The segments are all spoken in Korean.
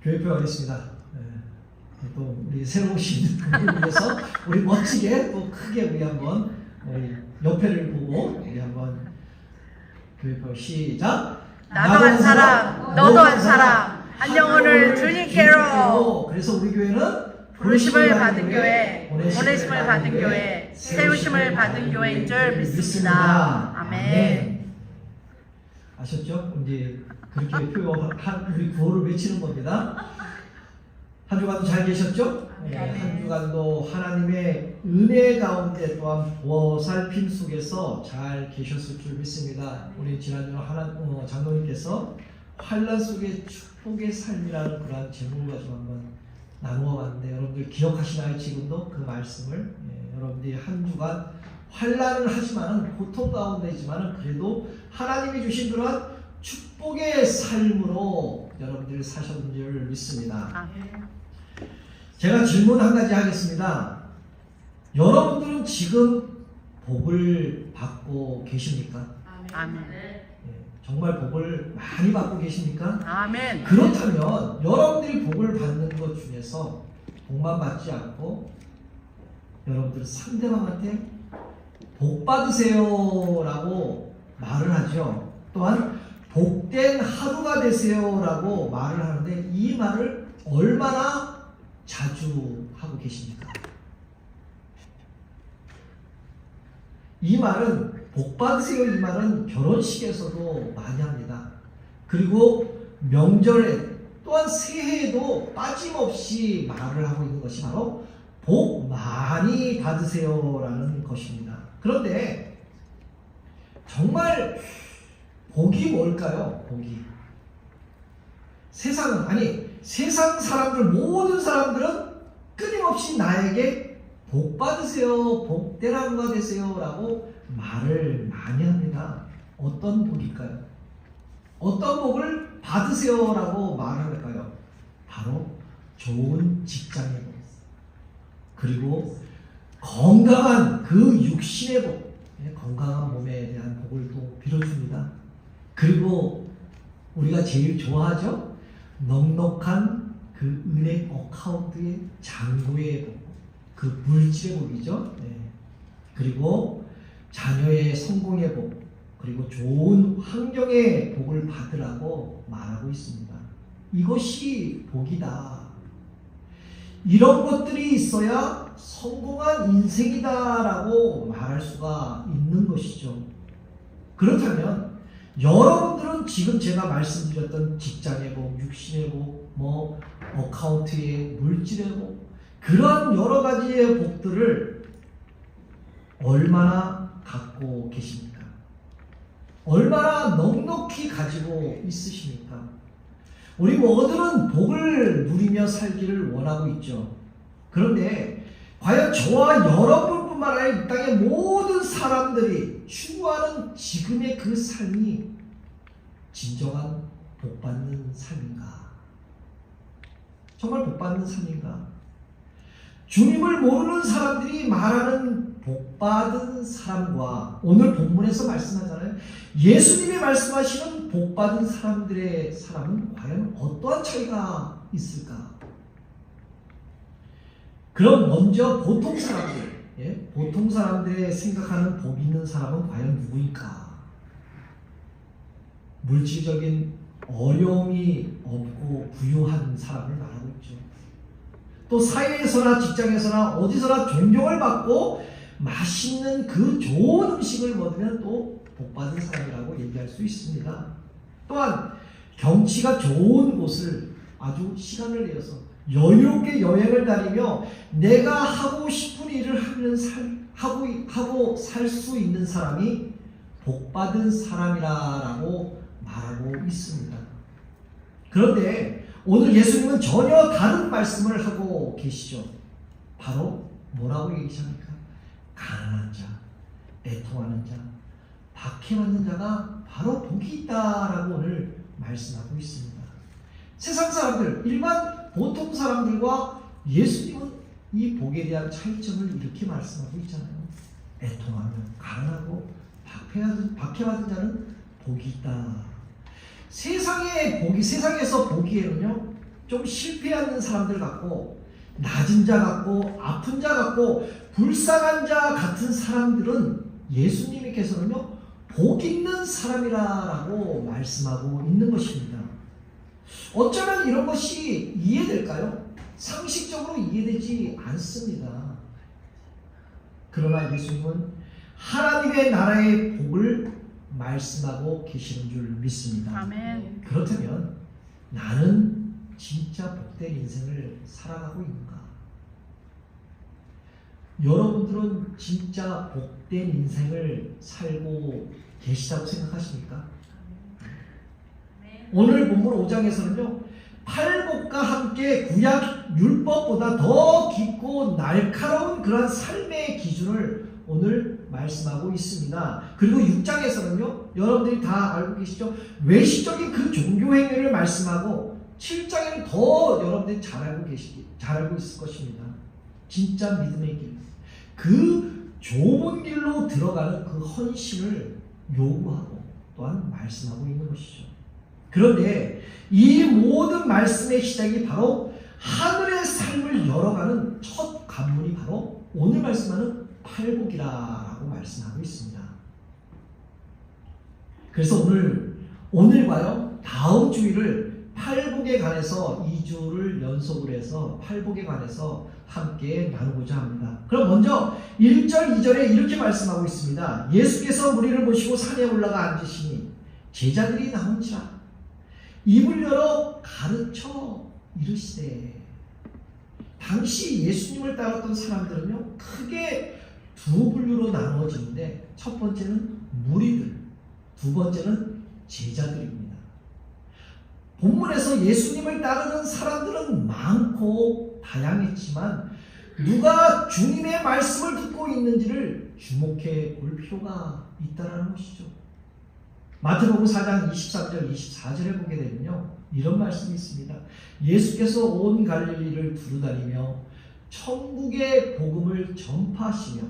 교회표 하겠습니다. 또 우리 새로 오신 분을 위해서 우리 멋지게 또 크게 우리 한번 우리 옆에를 보고 우리 한번 교회표 시작. 나도 한 사람, 너도 한 사람, 한 영혼을 주님께로. 그래서 우리 교회는 부르심을 받은 교회, 보내심을 받은 교회, 세우심을 받은 교회인 줄 믿습니다. 아멘. 아셨죠? 이제 그렇게 표현한 우리 구호를 외치는 겁니다. 한 주간도 잘 계셨죠? 한 주간도 하나님의 은혜 가운데 또한 보살핌 속에서 잘 계셨을 줄 믿습니다. 우리 지난주 장로님께서 환난 속의 축복의 삶이라는 그러한 제목을 가지고 한번 나누어 봤는데 여러분들 기억하시나요? 지금도 그 말씀을 여러분들이 한 주간 환난을 하지만은 고통 가운데지만은 그래도 하나님이 주신 그러한 축복의 삶으로 여러분들이 사셨는 줄 믿습니다. 제가 질문 한 가지 하겠습니다. 여러분들은 지금 복을 받고 계십니까? 아멘. 정말 복을 많이 받고 계십니까? 아멘. 그렇다면 여러분들이 복을 받는 것 중에서 복만 받지 않고 여러분들 상대방한테 복 받으세요 라고 말을 하죠. 또한 복된 하루가 되세요 라고 말을 하는데 이 말을 얼마나 자주 하고 계십니까? 이 말은 복 받으세요 이 말은 결혼식에서도 많이 합니다. 그리고 명절에 또한 새해에도 빠짐없이 말을 하고 있는 것이 바로 복 많이 받으세요 라는 것입니다. 그런데 정말 복이 뭘까요? 복이 세상 사람들 모든 사람들은 끊임없이 나에게 복 받으세요, 복된 하루가 되세요 라고 말을 많이 합니다. 어떤 복일까요? 어떤 복을 받으세요 라고 말을 할까요? 바로 좋은 직장의 복, 그리고 건강한 그 육신의 복, 건강한 몸에 대한 복을 또 빌어줍니다. 그리고 우리가 제일 좋아하죠? 넉넉한 그 은행 어카운트의 잔고의 복, 그 물질의 복이죠. 그리고 자녀의 성공의 복, 그리고 좋은 환경의 복을 받으라고 말하고 있습니다. 이것이 복이다. 이런 것들이 있어야 성공한 인생이다라고 말할 수가 있는 것이죠. 그렇다면 여러분들은 지금 제가 말씀드렸던 직장의 복, 육신의 복, 어카운트의 물질의 복, 그런 여러 가지의 복들을 얼마나 갖고 계십니까? 얼마나 넉넉히 가지고 있으십니까? 우리 모두는 복을 누리며 살기를 원하고 있죠. 그런데 과연 저와 여러분뿐만 아니라 이 땅의 모든 사람들이 추구하는 지금의 그 삶이 진정한 복받는 삶인가? 정말 복받는 삶인가? 주님을 모르는 사람들이 말하는 복받은 사람과 오늘 본문에서 말씀하잖아요. 예수님이 말씀하시는 복받은 사람들의 사람은 과연 어떠한 차이가 있을까? 그럼 먼저 보통 사람들의 생각하는 복 있는 사람은 과연 누구일까? 물질적인 어려움이 없고 부유한 사람을 말하고 있죠. 또 사회에서나 직장에서나 어디서나 존경을 받고 맛있는 그 좋은 음식을 먹으면 또 복받은 사람이라고 얘기할 수 있습니다. 또한 경치가 좋은 곳을 아주 시간을 내어서 여유롭게 여행을 다니며 내가 하고 싶은 일을 하고 살 수 있는 사람이 복받은 사람이라고 말하고 있습니다. 그런데 오늘 예수님은 전혀 다른 말씀을 하고 계시죠. 바로 뭐라고 얘기하십니까? 가난한 자, 애통하는 자, 박해받는 자가 바로 복이 있다라고 오늘 말씀하고 있습니다. 세상 사람들, 일반 보통 사람들과 예수님은 이 복에 대한 차이점을 이렇게 말씀하고 있잖아요. 애통하며 가난하고 박해받은 자는 복이 있다. 세상에서 보기에는요, 좀 실패하는 사람들 같고 낮은 자 같고 아픈 자 같고 불쌍한 자 같은 사람들은 예수님께서는요 복 있는 사람이라고 말씀하고 있는 것입니다. 어쩌면 이런 것이 이해될까요? 상식적으로 이해되지 않습니다. 그러나 예수님은 하나님의 나라의 복을 말씀하고 계시는 줄 믿습니다. 아멘. 그렇다면 나는 진짜 복된 인생을 살아가고 있는가? 여러분들은 진짜 복된 인생을 살고 계시다고 생각하십니까? 오늘 본문 5장에서는요 팔복과 함께 구약 율법보다 더 깊고 날카로운 그런 삶의 기준을 오늘 말씀하고 있습니다. 그리고 6장에서는요 여러분들이 다 알고 계시죠? 외식적인 그 종교 행위를 말씀하고 7장에는 더 여러분들이 잘 알고 있을 것입니다. 진짜 믿음의 길, 그 좁은 길로 들어가는 그 헌신을 요구하고 또한 말씀하고 있는 것이죠. 그런데 이 모든 말씀의 시작이 바로 하늘의 삶을 열어가는 첫 관문이 바로 오늘 말씀하는 팔복이라고 말씀하고 있습니다. 그래서 오늘과요 다음 주일을 팔복에 관해서 2주를 연속으로 해서 팔복에 관해서 함께 나누고자 합니다. 그럼 먼저 1절 2절에 이렇게 말씀하고 있습니다. 예수께서 무리를 모시고 산에 올라가 앉으시니 제자들이 나온지라 입을 열어 가르쳐 이르시되. 당시 예수님을 따랐던 사람들은요 크게 두 분류로 나누어지는데 첫 번째는 무리들, 두 번째는 제자들입니다. 본문에서 예수님을 따르는 사람들은 많고 다양했지만 누가 주님의 말씀을 듣고 있는지를 주목해 볼 필요가 있다는 것이죠. 마태복음 4장 23절 24절에 보게 되면요 이런 말씀이 있습니다. 예수께서 온 갈릴리를 두루다니며 천국의 복음을 전파하시며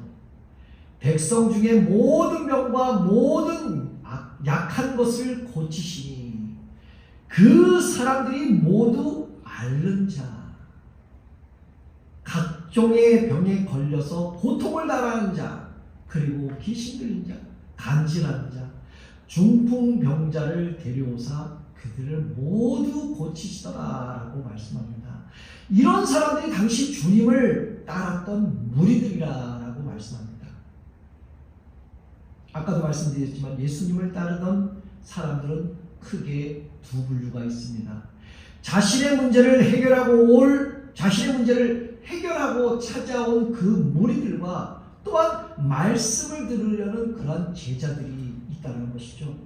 백성 중에 모든 병과 모든 약한 것을 고치시니 그 사람들이 모두 앓는 자, 각종의 병에 걸려서 고통을 당하는 자, 그리고 귀신 들린 자, 간질하는 자, 중풍병자를 데려오사 그들을 모두 고치시더라라고 말씀합니다. 이런 사람들이 당시 주님을 따랐던 무리들이라고 말씀합니다. 아까도 말씀드렸지만 예수님을 따르던 사람들은 크게 두 분류가 있습니다. 자신의 문제를 해결하고 찾아온 그 무리들과 또한 말씀을 들으려는 그런 제자들이 있다는 것이죠.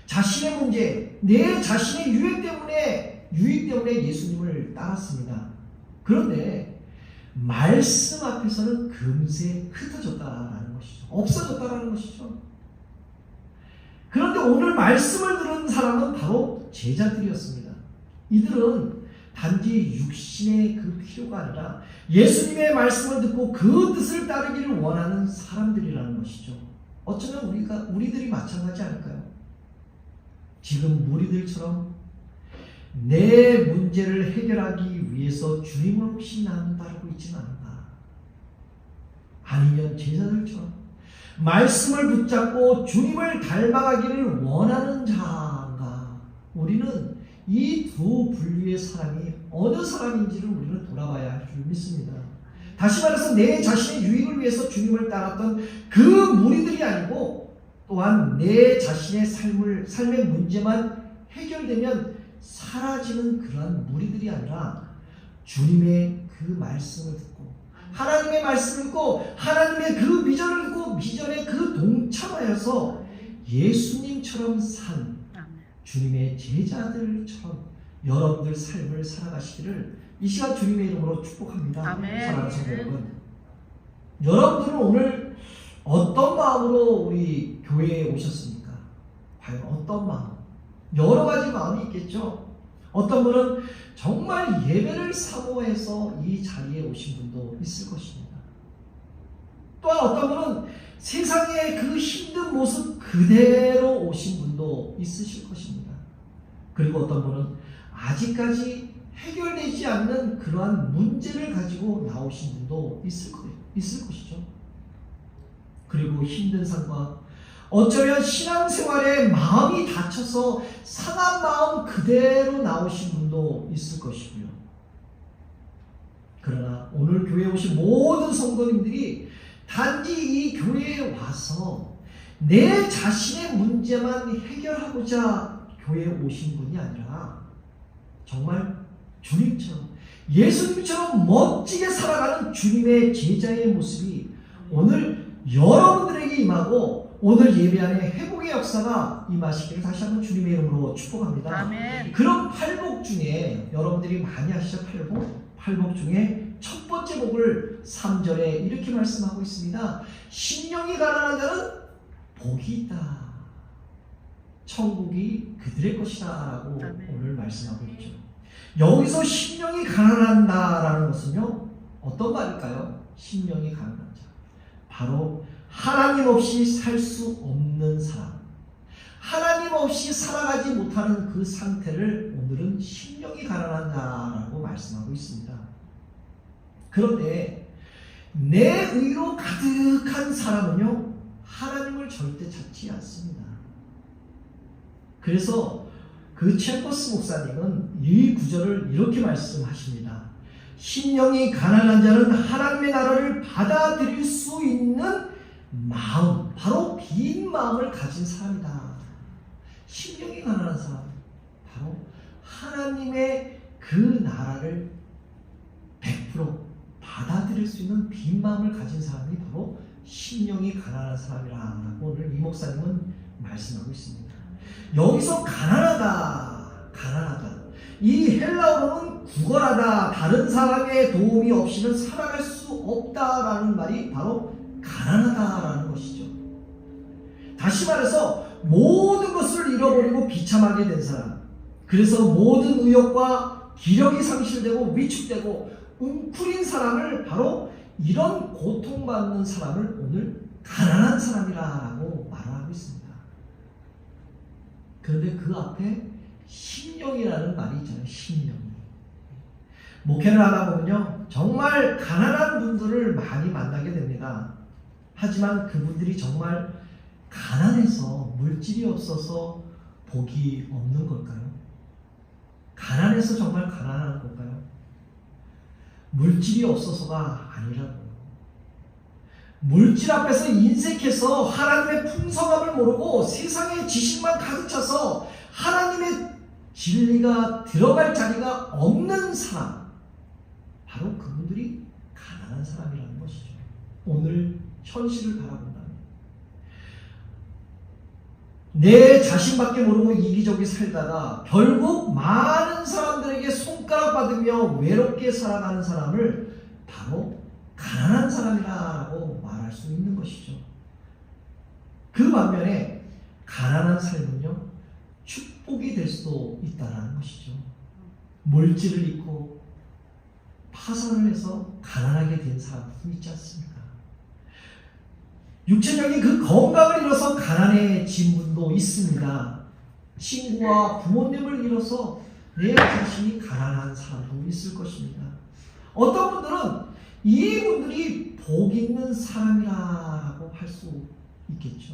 자신의 문제, 내 자신의 유익 때문에 예수님을 따랐습니다. 그런데 말씀 앞에서는 금세 흩어졌다라는 것이죠. 없어졌다라는 것이죠. 그런데 오늘 말씀을 들은 사람은 바로 제자들이었습니다. 이들은 단지 육신의 그 필요가 아니라 예수님의 말씀을 듣고 그 뜻을 따르기를 원하는 사람들이라는 것이죠. 어쩌면 우리들이 마찬가지 아닐까요? 지금 무리들처럼 내 문제를 해결하기 위해서 주님을 혹시 나는 따르고 있지는 않은가? 아니면 제자들처럼 말씀을 붙잡고 주님을 닮아가기를 원하는 자인가? 우리는 이 두 분류의 사람이 어느 사람인지를 우리는 돌아봐야 할 줄 믿습니다. 다시 말해서 내 자신의 유익을 위해서 주님을 따랐던 그 무리들이 아니고 또한 내 자신의 삶의 문제만 해결되면 사라지는 그러한 무리들이 아니라 주님의 그 말씀을 듣고 하나님의 말씀을 듣고 하나님의 그 비전을 듣고 비전에 그 동참하여서 예수님처럼 산 주님의 제자들처럼 여러분들 삶을 살아가시기를 이 시간 주님의 이름으로 축복합니다. 아멘. 사랑하는 성도 여러분, 여러분들은 오늘 어떤 마음으로 우리 교회에 오셨습니까? 과연 어떤 마음? 여러 가지 마음이 있겠죠. 어떤 분은 정말 예배를 사모해서 이 자리에 오신 분도 있을 것입니다. 또한 어떤 분은 세상의 그 힘든 모습 그대로 오신 분도 있으실 것입니다. 그리고 어떤 분은 아직까지 해결되지 않는 그러한 문제를 가지고 나오신 분도 있을 것이죠. 그리고 힘든 삶과 어쩌면 신앙생활에 마음이 다쳐서 상한 마음 그대로 나오신 분도 있을 것이고요. 그러나 오늘 교회에 오신 모든 성도님들이 단지 이 교회에 와서 내 자신의 문제만 해결하고자 교회에 오신 분이 아니라 정말 주님처럼, 예수님처럼 멋지게 살아가는 주님의 제자의 모습이 오늘 여러분들에게 임하고 오늘 예배 안에 회복의 역사가 임하시기를 다시 한번 주님의 이름으로 축복합니다. 아멘. 그런 팔복 중에 여러분들이 많이 아시죠? 팔복 중에 첫 번째 복을 3절에 이렇게 말씀하고 있습니다. 심령이 가난한 자는 복이 있다. 천국이 그들의 것이다 라고 오늘 말씀하고 있죠. 여기서 심령이 가난한다라는 것은요, 어떤 말일까요? 심령이 가난한 자, 바로 하나님 없이 살 수 없는 사람, 하나님 없이 살아가지 못하는 그 상태를 오늘은 심령이 가난한 자라고 말씀하고 있습니다. 그런데 내 의로 가득한 사람은요, 하나님을 절대 찾지 않습니다. 그래서 그 챔버스 목사님은 이 구절을 이렇게 말씀하십니다. 심령이 가난한 자는 하나님의 나라를 받아들일 수 있는 마음, 바로 빈 마음을 가진 사람이다. 심령이 가난한 사람, 바로 하나님의 그 나라를 100% 받아들일 수 있는 빈 마음을 가진 사람이 바로 심령이 가난한 사람이라고 오늘 이 목사님은 말씀하고 있습니다. 여기서 가난하다. 이 헬라어로는 구걸하다, 다른 사람의 도움이 없이는 살아갈 수 없다라는 말이 바로 가난하다라는 것이죠. 다시 말해서 모든 것을 잃어버리고 비참하게 된 사람, 그래서 모든 의욕과 기력이 상실되고 위축되고 웅크린 사람을, 바로 이런 고통받는 사람을 오늘 가난한 사람이라고 말하고 있습니다. 그런데 그 앞에 심령이라는 말이 있잖아요. 심령. 목회를 하다 보면요, 정말 가난한 분들을 많이 만나게 됩니다. 하지만 그분들이 정말 가난해서, 물질이 없어서 복이 없는 걸까요? 가난해서 정말 가난한 걸까요? 물질이 없어서가 아니라고요. 물질 앞에서 인색해서 하나님의 풍성함을 모르고 세상의 지식만 가득 차서 하나님의 진리가 들어갈 자리가 없는 사람, 바로 그분들이 가난한 사람이라는 것이죠. 오늘 현실을 바라본다면 내 자신밖에 모르고 이기적이 살다가 결국 많은 사람들에게 손가락 받으며 외롭게 살아가는 사람을 바로 가난한 사람이라고 말할 수 있는 것이죠. 그 반면에 가난한 삶은요, 축복이 될 수도 있다는 것이죠. 물질을 잃고 파산을 해서 가난하게 된 사람도 있지 않습니까? 육체적인 그 건강을 잃어서 가난해진 분도 있습니다. 친구와 부모님을 잃어서 내 자신이 가난한 사람도 있을 것입니다. 어떤 분들은 이분들이 복 있는 사람이라고 할 수 있겠죠.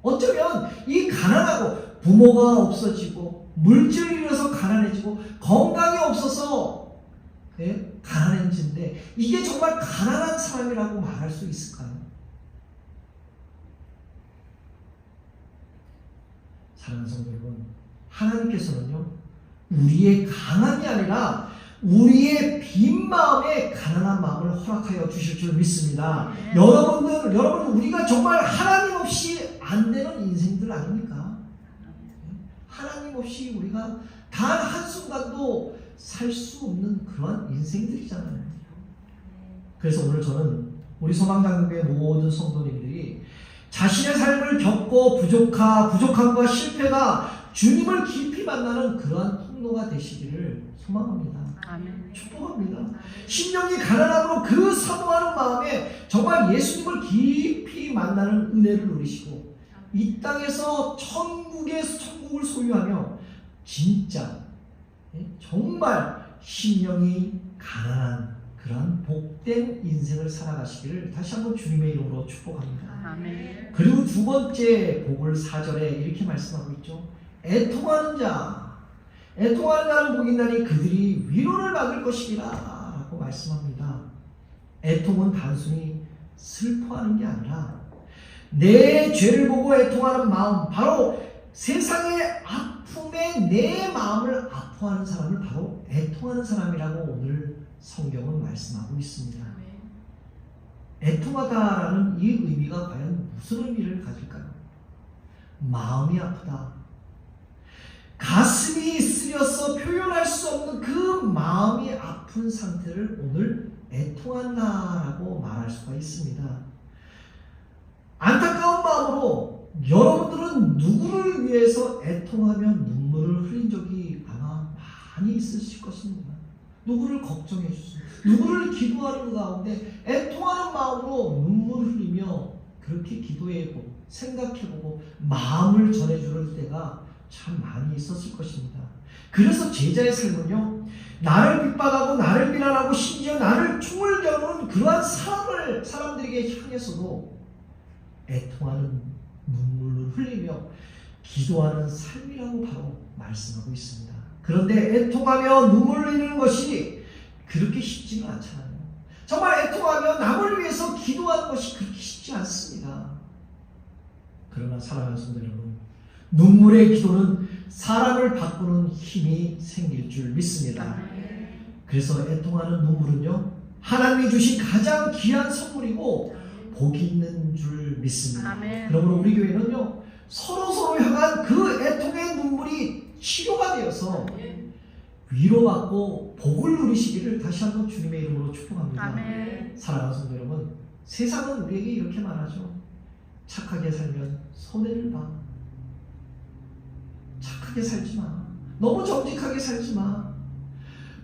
어쩌면 이 가난하고 부모가 없어지고 물질을 잃어서 가난해지고 건강이 없어서 가난해진데 이게 정말 가난한 사람이라고 말할 수 있을까요? 사랑하는 성도 여러분, 하나님께서는요, 우리의 강함이 아니라 우리의 빈 마음에 가난한 마음을 허락하여 주실 줄 믿습니다. 여러분, 우리가 정말 하나님 없이 안 되는 인생들 아닙니까? 하나님 없이 우리가 단 한순간도 살 수 없는 그런 인생들이잖아요. 그래서 오늘 저는 우리 소망장로교회 모든 성도님들이 자신의 삶을 겪고 부족함과 실패가 주님을 깊이 만나는 그러한 통로가 되시기를 소망합니다. 아멘. 축복합니다. 심령이 가난함으로 그 사모하는 마음에 정말 예수님을 깊이 만나는 은혜를 누리시고 이 땅에서 천국을 소유하며 진짜 정말 심령이 가난한 그런 복된 인생을 살아가시기를 다시 한번 주님의 이름으로 축복합니다. 아멘. 그리고 두 번째 복을 4절에 이렇게 말씀하고 있죠. 애통하는 자는 복이 있나니 그들이 위로를 받을 것이라 라고 말씀합니다. 애통은 단순히 슬퍼하는 게 아니라 내 죄를 보고 애통하는 마음, 바로 세상의 아픔에 내 마음을 아파하는 사람을 바로 애통하는 사람이라고 오늘 성경은 말씀하고 있습니다. 애통하다라는 이 의미가 과연 무슨 의미를 가질까요? 마음이 아프다. 가슴이 쓰려서 표현할 수 없는 그 마음이 아픈 상태를 오늘 애통한다라고 말할 수가 있습니다. 안타까운 마음으로 여러분들은 누구를 위해서 애통하며 눈물을 흘린 적이 아마 많이 있으실 것입니다. 누구를 걱정해 주시고 누구를 기도하는 가운데 애통하는 마음으로 눈물을 흘리며 그렇게 기도해보고 생각해보고 마음을 전해줄 때가 참 많이 있었을 것입니다. 그래서 제자의 삶은요, 나를 핍박하고 나를 비난하고 심지어 나를 총을 겨누는 그러한 사람들에게 향해서도 애통하는 눈물을 흘리며 기도하는 삶이라고 바로 말씀하고 있습니다. 그런데 애통하며 눈물을 흘리는 것이 그렇게 쉽지는 않잖아요. 정말 애통하며 남을 위해서 기도하는 것이 그렇게 쉽지 않습니다. 그러나 사랑하는 성도 여러분, 눈물의 기도는 사람을 바꾸는 힘이 생길 줄 믿습니다. 그래서 애통하는 눈물은요, 하나님이 주신 가장 귀한 선물이고 복이 있는 줄 믿습니다. 그러므로 우리 교회는요, 서로 향한 그 애통의 눈물이 치료가 되어서 위로받고 복을 누리시기를 다시 한번 주님의 이름으로 축복합니다. 사랑하는 성도 여러분, 세상은 우리에게 이렇게 말하죠. 착하게 살면 손해를 봐. 착하게 살지 마. 너무 정직하게 살지 마.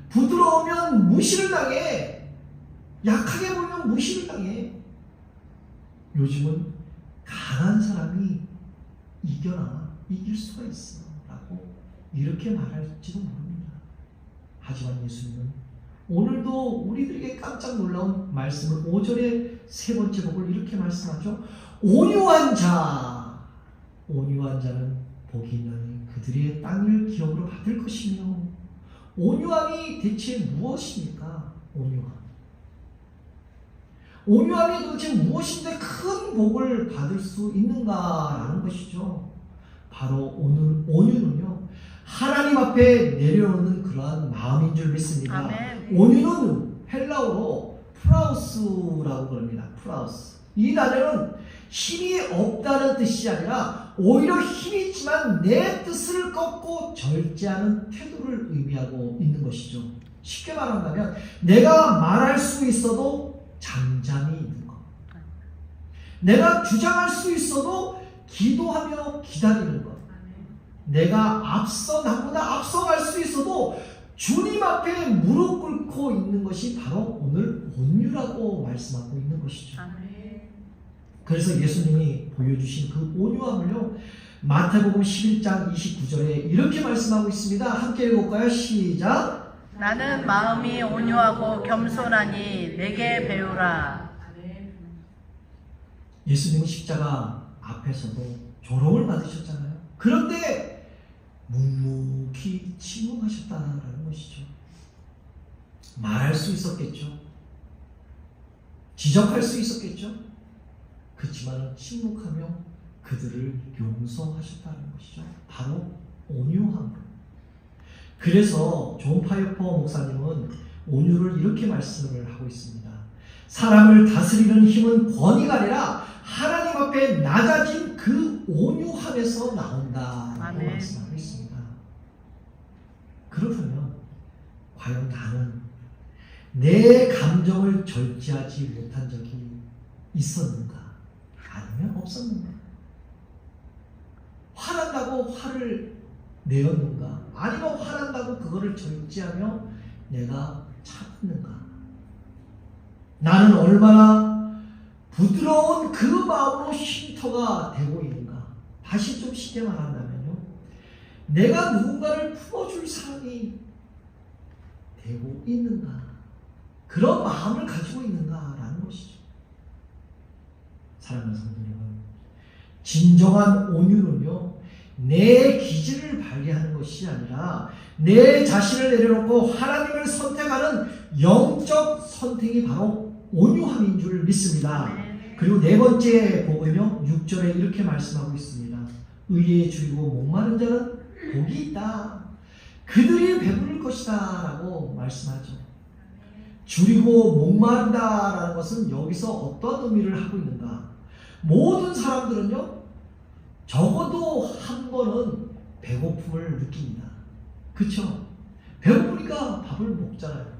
부드러우면 무시를 당해. 약하게 보면 무시를 당해. 요즘은 강한 사람이 이길 수가 있어 라고 이렇게 말할지도 모릅니다. 하지만 예수님은 오늘도 우리들에게 깜짝 놀라운 말씀을 5절의 세 번째 복을 이렇게 말씀하죠. 온유한 자는 복이 있나니 그들의 땅을 기업으로 받을 것이며. 온유함이 대체 무엇입니까? 온유함이 도대체 무엇인데 큰 복을 받을 수 있는가라는 것이죠. 바로 오늘 온유는요, 하나님 앞에 내려오는 그러한 마음인 줄 믿습니다. 아멘. 온유는 헬라어로 프라우스라고 그럽니다. 프라우스. 이 단어는 힘이 없다는 뜻이 아니라 오히려 힘이 있지만 내 뜻을 꺾고 절제하는 태도를 의미하고 있는 것이죠. 쉽게 말한다면 내가 말할 수 있어도 장잠이 있는 것, 내가 주장할 수 있어도 기도하며 기다리는 것, 내가 나보다 앞서갈 수 있어도 주님 앞에 무릎 꿇고 있는 것이 바로 오늘 온유라고 말씀하고 있는 것이죠. 그래서 예수님이 보여주신 그 온유함을요, 마태복음 11장 29절에 이렇게 말씀하고 있습니다. 함께 읽어볼까요? 시작. 나는 마음이 온유하고 겸손하니 내게 배우라. 예수님은 십자가 앞에서도 조롱을 받으셨잖아요. 그런데 묵묵히 침묵하셨다는 것이죠. 말할 수 있었겠죠. 지적할 수 있었겠죠. 그렇지만 침묵하며 그들을 용서하셨다는 것이죠. 바로 온유함. 그래서 존 파이퍼 목사님은 온유를 이렇게 말씀을 하고 있습니다. 사람을 다스리는 힘은 권위가 아니라 하나님 앞에 낮아진 그 온유함에서 나온다라고 말씀하고 있습니다. 그렇다면 과연 나는 내 감정을 절제하지 못한 적이 있었는가? 아니면 없었는가? 화난다고 화를 내었는가? 아니면 화난다고 그거를 절제하며 내가 참는가? 나는 얼마나 부드러운 그 마음으로 쉼터가 되고 있는가? 다시 좀 쉽게 말한다면요, 내가 누군가를 품어줄 사람이 되고 있는가? 그런 마음을 가지고 있는가라는 것이죠. 사랑하는 성도 여러분, 진정한 온유는요, 내 기질을 발휘하는 것이 아니라 내 자신을 내려놓고 하나님을 선택하는 영적 선택이 바로 온유함인 줄 믿습니다. 그리고 네 번째 복은요, 6절에 이렇게 말씀하고 있습니다. 의에 줄이고 목마른 자는 복이 있다. 그들이 배부를 것이다 라고 말씀하죠. 줄이고 목마른다라는 것은 여기서 어떤 의미를 하고 있는가? 모든 사람들은요, 적어도 한 번은 배고픔을 느낍니다. 그쵸? 배고프니까 밥을 먹잖아요.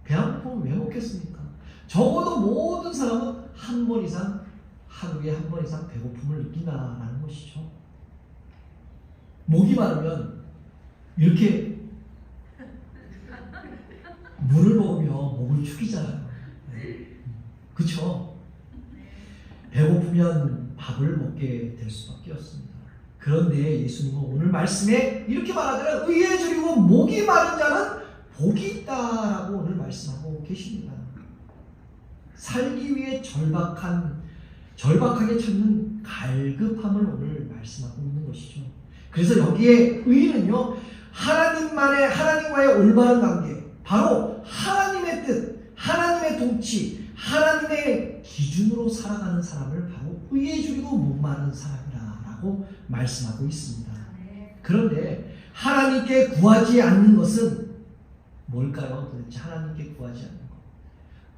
배 안 고프면 왜 먹겠습니까? 적어도 모든 사람은 한 번 이상, 하루에 한 번 이상 배고픔을 느낀다라는 것이죠. 목이 마르면 이렇게 물을 먹으면 목을 축이잖아요. 그쵸? 배고프면 밥을 먹게 될 수밖에 없습니다. 그런데 예수님은 오늘 말씀에 이렇게 말하잖아요. 의에 줄이고 목이 마른 자는 복이 있다라고 오늘 말씀하고 계십니다. 살기 위해 절박하게 찾는 갈급함을 오늘 말씀하고 있는 것이죠. 그래서 여기에 의는요, 하나님과의 올바른 관계, 바로 하나님의 뜻, 하나님의 통치, 하나님의 기준으로 살아가는 사람을 바로 의에 줄이고 목마른 사람이라고 말씀하고 있습니다. 그런데 하나님께 구하지 않는 것은 뭘까요? 도대체 하나님께 구하지 않는 것.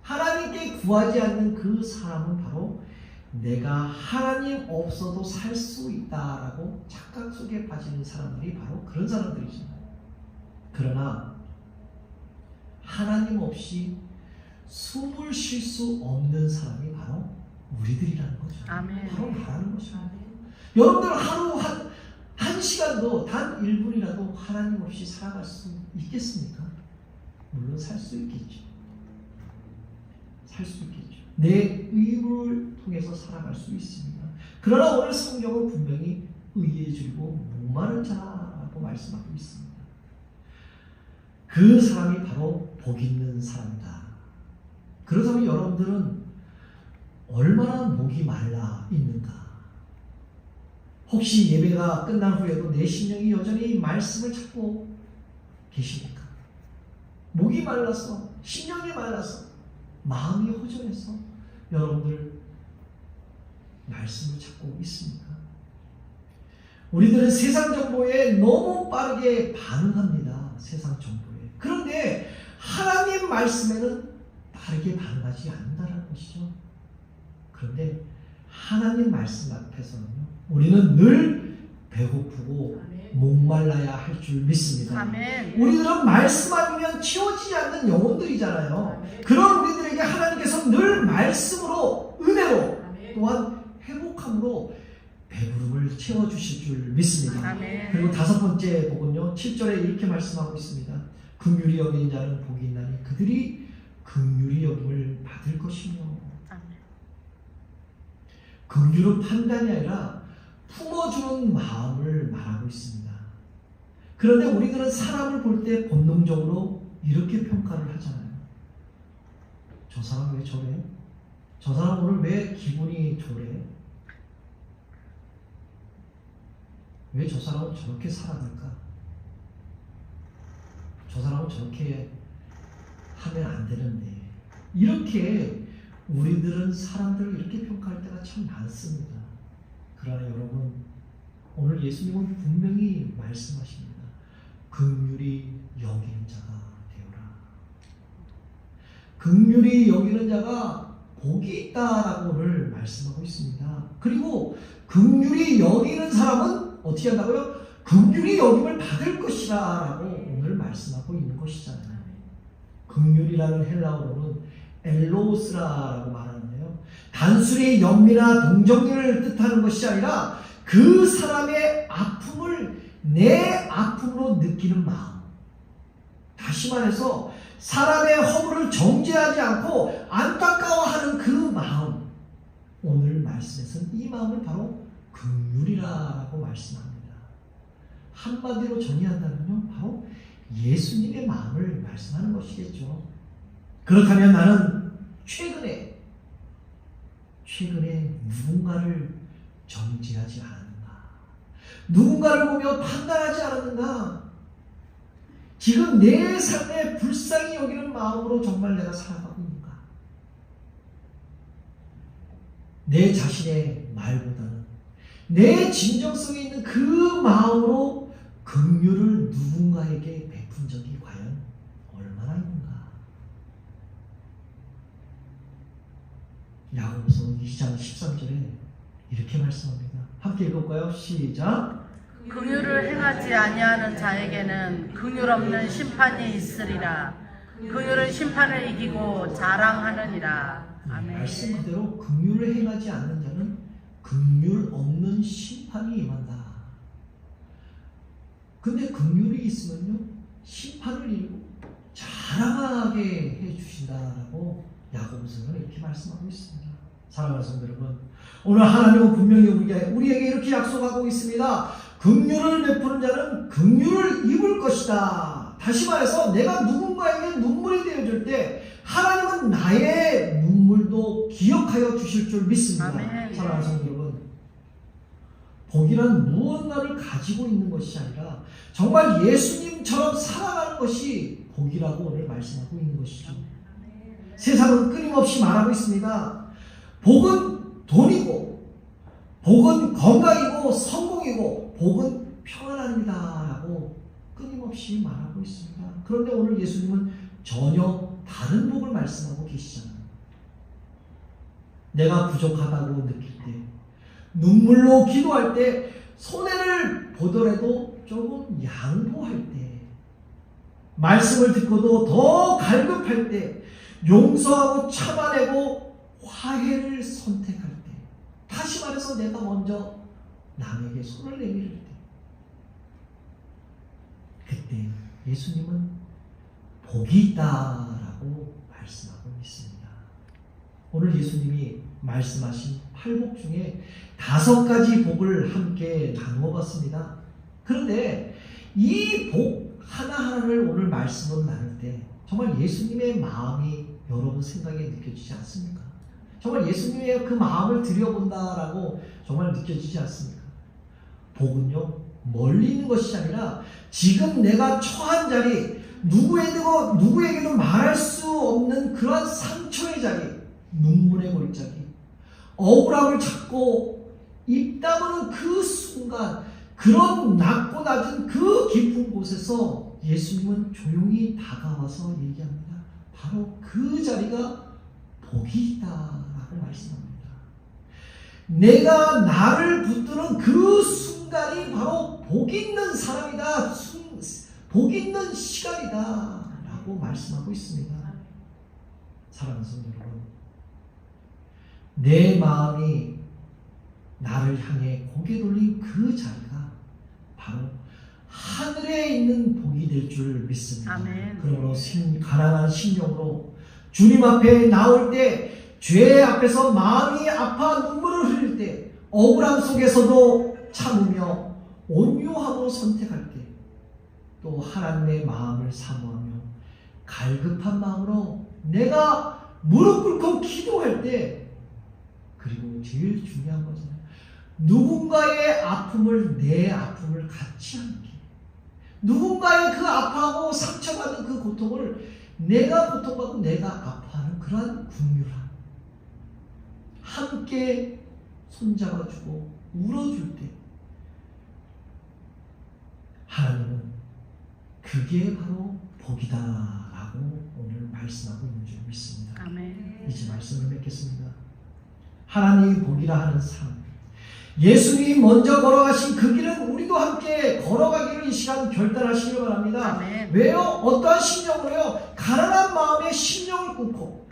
하나님께 구하지 않는 그 사람은 바로 내가 하나님 없어도 살 수 있다라고 착각 속에 빠지는 사람들이 바로 그런 사람들이잖아요. 그러나 하나님 없이 숨을 쉴 수 없는 사람이 바로 우리들이라는 거죠. 아멘. 바로 나라는 것이죠. 여러분들 하루 한 시간도 단 1분이라도 하나님 없이 살아갈 수 있겠습니까? 물론 살 수 있겠죠. 살 수 있겠죠. 내 의무를 통해서 살아갈 수 있습니다. 그러나 오늘 성경은 분명히 의에 줄이고 목마른 자라고 말씀하고 있습니다. 그 사람이 바로 복 있는 사람이다. 그렇다면 여러분들은 얼마나 목이 말라 있는가? 혹시 예배가 끝난 후에도 내 심령이 여전히 말씀을 찾고 계십니까? 목이 말라서, 심령이 말라서, 마음이 허전해서 여러분들 말씀을 찾고 있습니까? 우리들은 세상 정보에 너무 빠르게 반응합니다. 세상 정보에. 그런데 하나님 말씀에는 빠르게 반응하지 않는다는 것이죠. 그런데 하나님 말씀 앞에서는요, 우리는 늘 배고프고 목말라야 할 줄 믿습니다. 아멘. 우리들은 말씀 아니면 채워지지 않는 영혼들이잖아요. 그런 우리들에게 하나님께서 늘 말씀으로, 은혜로, 또한 회복함으로 배부름을 채워주실 줄 믿습니다. 아멘. 그리고 다섯 번째 복은요, 7절에 이렇게 말씀하고 있습니다. 긍휼히 여기는 자는 복이 있나니 그들이 긍휼히 여김을 받을 것이며. 긍휼은 판단이 아니라 품어주는 마음을 말하고 있습니다. 그런데 우리들은 사람을 볼 때 본능적으로 이렇게 평가를 하잖아요. 저 사람 왜 저래? 저 사람 오늘 왜 기분이 저래? 왜 저 사람은 저렇게 살아갈까? 저 사람은 저렇게 하면 안 되는데. 이렇게 우리들은 사람들을 이렇게 평가할 때가 참 많습니다. 그러나 여러분, 오늘 예수님은 분명히 말씀하십니다. 긍휼히 여기는 자가 되어라. 긍휼히 여기는 자가 복이 있다라고 오늘 말씀하고 있습니다. 그리고 긍휼히 여기는 사람은 어떻게 한다고요? 긍휼히 여김을 받을 것이라 라고 오늘 말씀하고 있는 것이잖아요. 긍휼이라는 헬라어로는 엘로스라고 말하는데요, 단순히 연민이나 동정을 뜻하는 것이 아니라 그 사람의 아픔을 내 아픔으로 느끼는 마음. 다시 말해서 사람의 허물을 정죄하지 않고 안타까워하는 그 마음. 오늘 말씀에서는 이 마음을 바로 긍휼이라고 말씀합니다. 한마디로 정의한다면요, 바로 예수님의 마음을 말씀하는 것이겠죠. 그렇다면 나는 최근에 누군가를 정죄하지 않았는가? 누군가를 보며 판단하지 않았는가? 지금 내 삶에 불쌍히 여기는 마음으로 정말 내가 살아가고 있는가? 내 자신의 말보다는 내 진정성에 있는 그 마음으로 긍휼을 누군가에게 베푼 적이 과연 얼마나 있는가? 야고보서 2장 13절에 이렇게 말씀합니다. 함께 읽을까요? 시작. 긍휼을 행하지 아니하는 자에게는 긍휼 없는 심판이 있으리라. 긍휼은 심판을 이기고 자랑하느니라. 아멘. 말씀 그대로 긍휼을 행하지 않는 자는 긍휼 없는 심판이 임한다. 근데 긍휼이 있으면요, 심판을 이기고 자랑하게 해주신다라고 야고보서는 이렇게 말씀하고 있습니다. 사랑하는 성도 여러분, 오늘 하나님은 분명히 우리에게 이렇게 약속하고 있습니다. 긍휼을 베푸는 자는 긍휼을 입을 것이다. 다시 말해서 내가 누군가에게 눈물이 되어줄 때 하나님은 나의 눈물도 기억하여 주실 줄 믿습니다. 아멘. 사랑하는 성도 여러분, 복이란 무언가를 가지고 있는 것이 아니라 정말 예수님처럼 살아가는 것이 복이라고 오늘 말씀하고 있는 것이죠. 세상은 끊임없이 말하고 있습니다. 복은 돈이고, 복은 건강이고, 성공이고, 복은 평안합니다 라고 끊임없이 말하고 있습니다. 그런데 오늘 예수님은 전혀 다른 복을 말씀하고 계시잖아요. 내가 부족하다고 느낄 때, 눈물로 기도할 때, 손해를 보더라도 조금 양보할 때, 말씀을 듣고도 더 갈급할 때, 용서하고 참아내고 화해를 선택할 때, 다시 말해서 내가 먼저 남에게 손을 내밀 때, 그때 예수님은 복이 있다라고 말씀하고 있습니다. 오늘 예수님이 말씀하신 8복 중에 5가지 복을 함께 나누어 봤습니다. 그런데 이 복 하나하나를 오늘 말씀으로 나눌 때 정말 예수님의 마음이 여러분 생각에 느껴지지 않습니까? 정말 예수님의 그 마음을 들여본다라고 정말 느껴지지 않습니까? 복은요, 멀리 있는 것이 아니라 지금 내가 처한 자리, 누구에게도 말할 수 없는 그러한 상처의 자리, 눈물의 골짜기, 억울함을 찾고 입 다무는 그 순간, 그런 낮고 낮은 그 깊은 곳에서 예수님은 조용히 다가와서 얘기합니다. 바로 그 자리가 복이 있다라고 말씀합니다. 내가 나를 붙드는 그 순간이 바로 복 있는 사람이다, 복 있는 시간이다 라고 말씀하고 있습니다. 사랑하는 성도 여러분, 내 마음이 나를 향해 고개 돌린 그 자리가 바로 하늘에 있는 복이 될 줄 믿습니다. 아멘. 그러므로 가난한 심령으로 주님 앞에 나올 때, 죄 앞에서 마음이 아파 눈물을 흘릴 때, 억울함 속에서도 참으며 온유함으로 선택할 때, 또 하나님의 마음을 사모하며 갈급한 마음으로 내가 무릎 꿇고 기도할 때, 그리고 제일 중요한 것은 누군가의 아픔을, 내 아픔을 같이 함께, 누군가의 그 아파하고 상처받는 그 고통을 내가 고통받고 내가 아파하는 그러한 긍휼함, 함께 손잡아주고 울어줄 때 하나님은 그게 바로 복이다라고 오늘 말씀하고 있는 줄 믿습니다. 아멘. 이제 말씀을 맺겠습니다. 하나님이 복이라 하는 삶, 예수님이 먼저 걸어가신 그 길은 우리도 함께 걸어가기를 이 시간 결단하시길 바랍니다. 아멘. 왜요? 어떠한 심령으로요? 가난한 마음에 심령을 끊고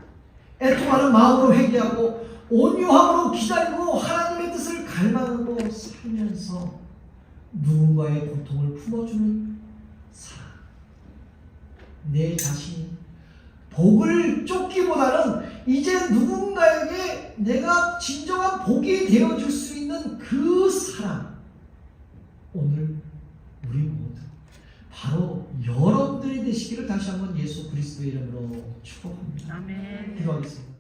애통하는 마음으로 회개하고 온유함으로 기다리고 하나님의 뜻을 갈망하고 살면서 누군가의 고통을 품어주는 사람, 내 자신이 복을 쫓기보다는 이제 누군가에게 내가 진정한 복이 되어줄 수 있는 그 사람, 오늘 우리 모두 바로 여러분들이 되시기를 다시 한번 예수 그리스도의 이름으로 축복합니다. 아멘. 기도하겠습니다.